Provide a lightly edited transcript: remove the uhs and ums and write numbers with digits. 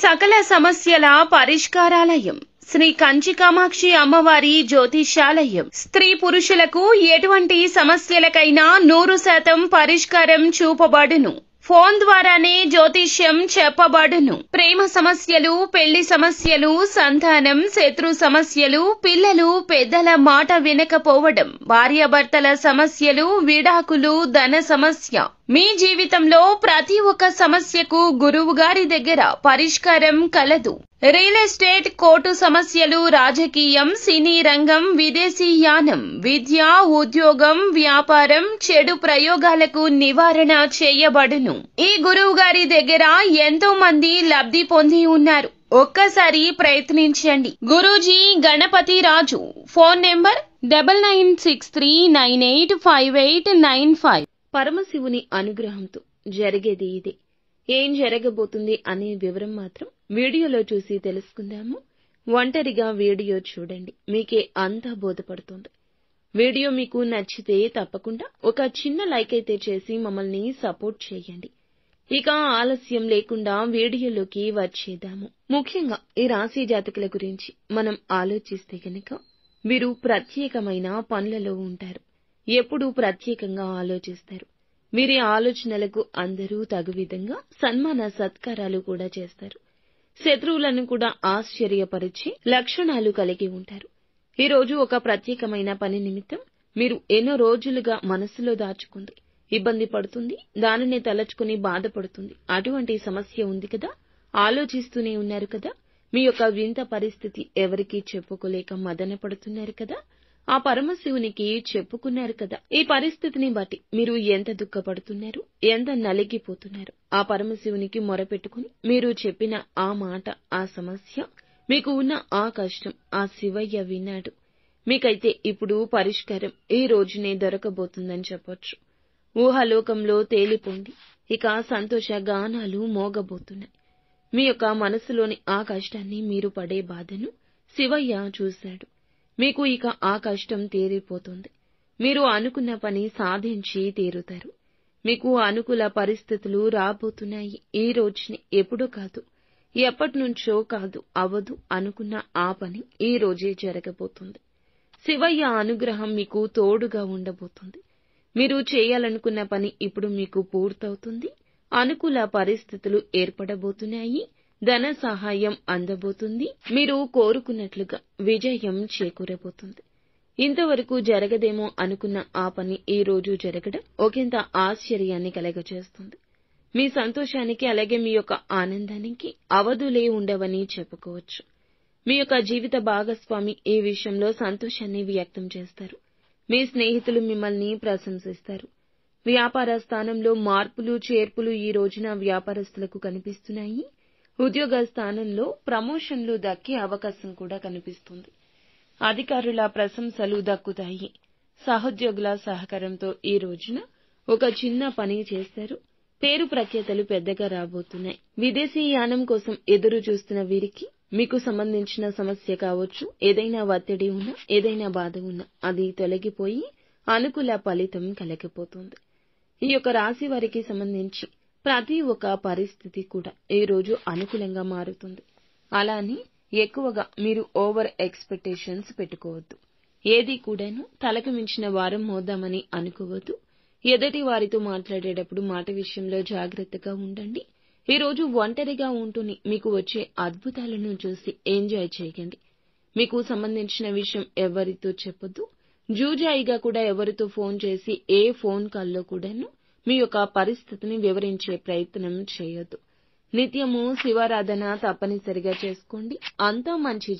సకల సమస్యల పరిష్కారాలయం శ్రీ కంచి కామాక్షి అమ్మవారి జ్యోతిష్యాలయం. స్త్రీ పురుషులకు ఎటువంటి సమస్యలకైనా 100% పరిష్కారం చూపబడును. ఫోన్ ద్వారానే జ్యోతిష్యం చెప్పబడును. ప్రేమ సమస్యలు, పెళ్లి సమస్యలు, సంతానం, శత్రు సమస్యలు, పిల్లలు పెద్దల మాట వినకపోవడం, భార్యాభర్తల సమస్యలు, విడాకులు, ధన సమస్య. మీ జీవితంలో ప్రతి ఒక్క సమస్యకు గురువు గారి దగ్గర పరిష్కారం కలదు. రియల్ ఎస్టేట్, కోర్టు సమస్యలు, రాజకీయం, సినీ రంగం, విదేశీ యానం, విద్య, ఉద్యోగం, వ్యాపారం, చెడు ప్రయోగాలకు నివారణ చేయబడును. ఈ గురువు గారి దగ్గర ఎంతో మంది లబ్ధి పొంది ఉన్నారు. ఒక్కసారి ప్రయత్నించండి. గురూజీ గణపతి రాజు. Phone number 9963985895. పరమశివుని అనుగ్రహంతో జరిగేది ఇదే. ఏం జరగబోతుంది అనే వివరం మాత్రం వీడియోలో చూసి తెలుసుకుందాము. ఒంటరిగా వీడియో చూడండి, మీకే అంతా బోధపడుతుంది. వీడియో మీకు నచ్చితే తప్పకుండా ఒక చిన్న లైక్ అయితే చేసి మమ్మల్ని సపోర్ట్ చేయండి. ఇక ఆలస్యం లేకుండా వీడియోలోకి వచ్చేద్దాము. ముఖ్యంగా ఈ రాశి జాతకుల గురించి మనం ఆలోచిస్తే గనక వీరు ప్రత్యేకమైన పనులలో ఉంటారు. ఎప్పుడూ ప్రత్యేకంగా ఆలోచిస్తారు. వీరి ఆలోచనలకు అందరూ తగు విధంగా సన్మాన సత్కారాలు కూడా చేస్తారు. శత్రువులను కూడా ఆశ్చర్యపరిచే లక్షణాలు కలిగి ఉంటారు. ఈ రోజు ఒక ప్రత్యేకమైన పని నిమిత్తం మీరు ఎన్నో రోజులుగా మనసులో దాచుకుంది ఇబ్బంది పడుతుంది, దానిని తలచుకుని బాధపడుతుంది. అటువంటి సమస్య ఉంది కదా, ఆలోచిస్తూనే ఉన్నారు కదా, మీ యొక్క వింత పరిస్థితి ఎవరికీ చెప్పుకోలేక మదన పడుతున్నారు కదా, ఆ పరమశివునికి చెప్పుకున్నారు కదా. ఈ పరిస్థితిని బట్టి మీరు ఎంత దుఃఖపడుతున్నారు, ఎంత నలిగిపోతున్నారు. ఆ పరమశివునికి మొరపెట్టుకుని మీరు చెప్పిన ఆ మాట, ఆ సమస్య, మీకు ఉన్న ఆ కష్టం ఆ శివయ్య విన్నాడు. మీకైతే ఇప్పుడు పరిష్కారం ఈ రోజునే దొరకబోతుందని చెప్పొచ్చు. ఊహాలోకంలో తేలిపోండి. ఇక సంతోష గానాలు మోగబోతున్నాయి. మీ యొక్క మనసులోని ఆ కష్టాన్ని, మీరు పడే బాధను శివయ్య చూశాడు. మీకు ఇక ఆ కష్టం తీరిపోతుంది. మీరు అనుకున్న పని సాధించి తీరుతారు. మీకు అనుకూల పరిస్థితులు రాబోతున్నాయి. ఈ రోజునే, ఎప్పుడో కాదు, ఎప్పటినుంచో కాదు, అవదు అనుకున్న ఆ పని ఈ రోజే జరగబోతుంది. శివయ్య అనుగ్రహం మీకు తోడుగా ఉండబోతుంది. మీరు చేయాలనుకున్న పని ఇప్పుడు మీకు పూర్తవుతుంది. అనుకూల పరిస్థితులు ఏర్పడబోతున్నాయి. ధన సహాయం అందబోతుంది. మీరు కోరుకున్నట్లుగా విజయం చేకూరబోతుంది. ఇంతవరకు జరగదేమో అనుకున్న ఆ పని ఈ రోజు జరగడం ఒకంత ఆశ్చర్యాన్ని కలగజేస్తుంది. మీ సంతోషానికి, అలాగే మీ యొక్క ఆనందానికి అవధులే ఉండవని చెప్పుకోవచ్చు. మీ యొక్క జీవిత భాగస్వామి ఈ విషయంలో సంతోషాన్ని వ్యక్తం చేస్తారు. మీ స్నేహితులు మిమ్మల్ని ప్రశంసిస్తారు. వ్యాపార స్థానంలో మార్పులు, చేర్పులు ఈ రోజున వ్యాపారస్తులకు కనిపిస్తున్నాయి. ఉద్యోగ స్థానంలో ప్రమోషన్లు దక్కే అవకాశం కూడా కనిపిస్తుంది. అధికారుల ప్రశంసలు దక్కుతాయి. సహోద్యోగుల సహకారంతో ఈ రోజున ఒక చిన్న పని చేస్తారు. పేరు ప్రఖ్యాతలు పెద్దగా రాబోతున్నాయి. విదేశీ యానం కోసం ఎదురు చూస్తున్న వీరికి మీకు సంబంధించిన సమస్య కావచ్చు, ఏదైనా ఒత్తిడి ఉన్నా, ఏదైనా బాధ ఉన్నా అది తొలగిపోయి అనుకూల ఫలితం కలగబోతుంది. ఈ యొక్క రాశి వారికి సంబంధించి ప్రతి ఒక్క పరిస్థితి కూడా ఈ రోజు అనుకూలంగా మారుతుంది. అలానే ఎక్కువగా మీరు ఓవర్ ఎక్స్పెక్టేషన్స్ పెట్టుకోవద్దు. ఏది కూడాను తలకు మించిన వారం మోద్దామని అనుకోవద్దు. ఎదుటి వారితో మాట్లాడేటప్పుడు మాట విషయంలో జాగ్రత్తగా ఉండండి. ఈ రోజు ఒంటరిగా ఉంటూనే మీకు వచ్చే అద్భుతాలను చూసి ఎంజాయ్ చేయండి. మీకు సంబంధించిన విషయం ఎవరితో చెప్పొద్దు. జూజాయిగా కూడా ఎవరితో ఫోన్ చేసి ఏ ఫోన్ కాల్లో కూడాను మీ యొక్క పరిస్థితిని వివరించే ప్రయత్నం చేయొద్దు. నిత్యము శివారాధన తప్పనిసరిగా చేసుకోండి. అంతా మంచి